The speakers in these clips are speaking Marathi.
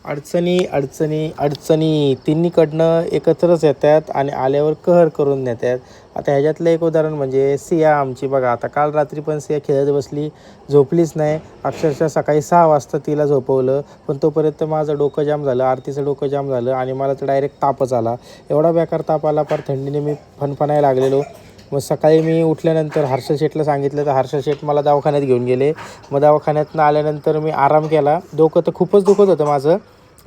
अडचणी अडचणी अडचणी तिन्हीकडनं एकत्रच येतात आणि आल्यावर कहर करून नेतात. आता ह्याच्यातलं एक उदाहरण म्हणजे सिया आमची बघा. आता काल रात्री पण सिया खेळत बसली, झोपलीच नाही. अक्षरशः सकाळी 6 वाजता तिला झोपवलं, पण तोपर्यंत माझं डोकं जाम झालं, आरतीचं डोकं जाम झालं आणि मला तर डायरेक्ट तापच आला. एवढा बेकार ताप आला, फार थंडीने मी फणफणायला लागलेलो. मग सकाळी मी उठल्यानंतर हर्षल शेठला सांगितलं, तर हर्षल शेठ मला दवाखान्यात घेऊन गेले. मग दवाखान्यातनं आल्यानंतर मी आराम केला. डोकं तर खूपच दुखत होतं माझं.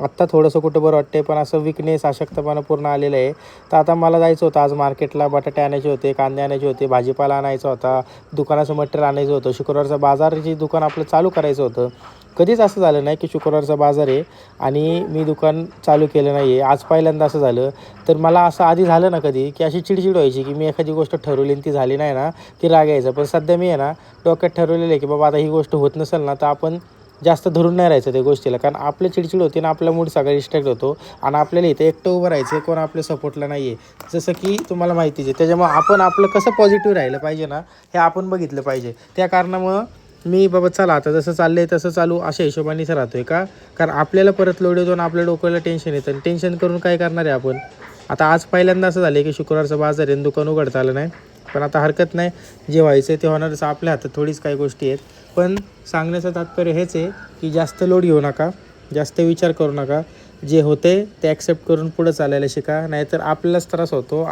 आत्ता थोडंसं कुठं बरं वाटते, पण असं विकनेस अशक्तपणा पूर्ण आलेलं आहे. तर आता मला जायचं होतं आज मार्केटला. बटाटे आणायचे होते, कांदे आणायचे होते, भाजीपाला आणायचा होता, दुकानाचं मटेरियल आणायचं होतं. शुक्रवारचं बाजाराची दुकान आपलं चालू करायचं होतं. कधीच असं झालं नाही की शुक्रवारचा बाजार आहे आणि मी दुकान चालू केलं नाही आहे. आज पहिल्यांदा असं झालं. तर मला असं आधी झालं ना कधी, की अशी चिडचिड व्हायची की मी एखादी गोष्ट ठरवली आणि ती झाली नाही ना, की राग यायचा. पण सध्या मी आहे ना डोक्यात ठरवलेलं आहे की बाबा आता ही गोष्ट होत नसेल ना, तर आपण जास्त धरून नाही राहायचं त्या गोष्टीला. कारण आपलं चिडचिड होते आणि आपला मूड सगळा डिस्ट्रॅक्ट होतो आणि आपल्याला इथे एकटं उभं राहायचं, कोण आपल्या सपोर्टला नाही आहे. जसं की तुम्हाला माहितीच आहे. त्याच्यामुळं आपण आपलं कसं पॉझिटिव्ह राहिलं पाहिजे ना, हे आपण बघितलं पाहिजे. त्या कारणामुळं मी बाबा चला आता जसं चाललं आहे तसं चालू अशा हिशोबानेच राहतो आहे. का? कारण आपल्याला परत लोड येतो आणि आपल्या डोक्याला टेन्शन येतं आणि टेन्शन करून काय करणार आहे आपण. आता आज पहिल्यांदा असं झालं आहे की शुक्रवारचा बाजार आहे, दुकान उघडता आलं नाही. पण आता हरकत नाही, जे व्हायचं आहे ते होणारच. आपल्या हातात थोडीच काही गोष्टी आहेत. पण सांगण्याचं तात्पर्य हेच आहे की जास्त लोड घेऊ नका, जास्त विचार करू नका. जे होते ते ॲक्सेप्ट करून पुढं चालायला शिका, नाहीतर आपल्यालाच त्रास होतो.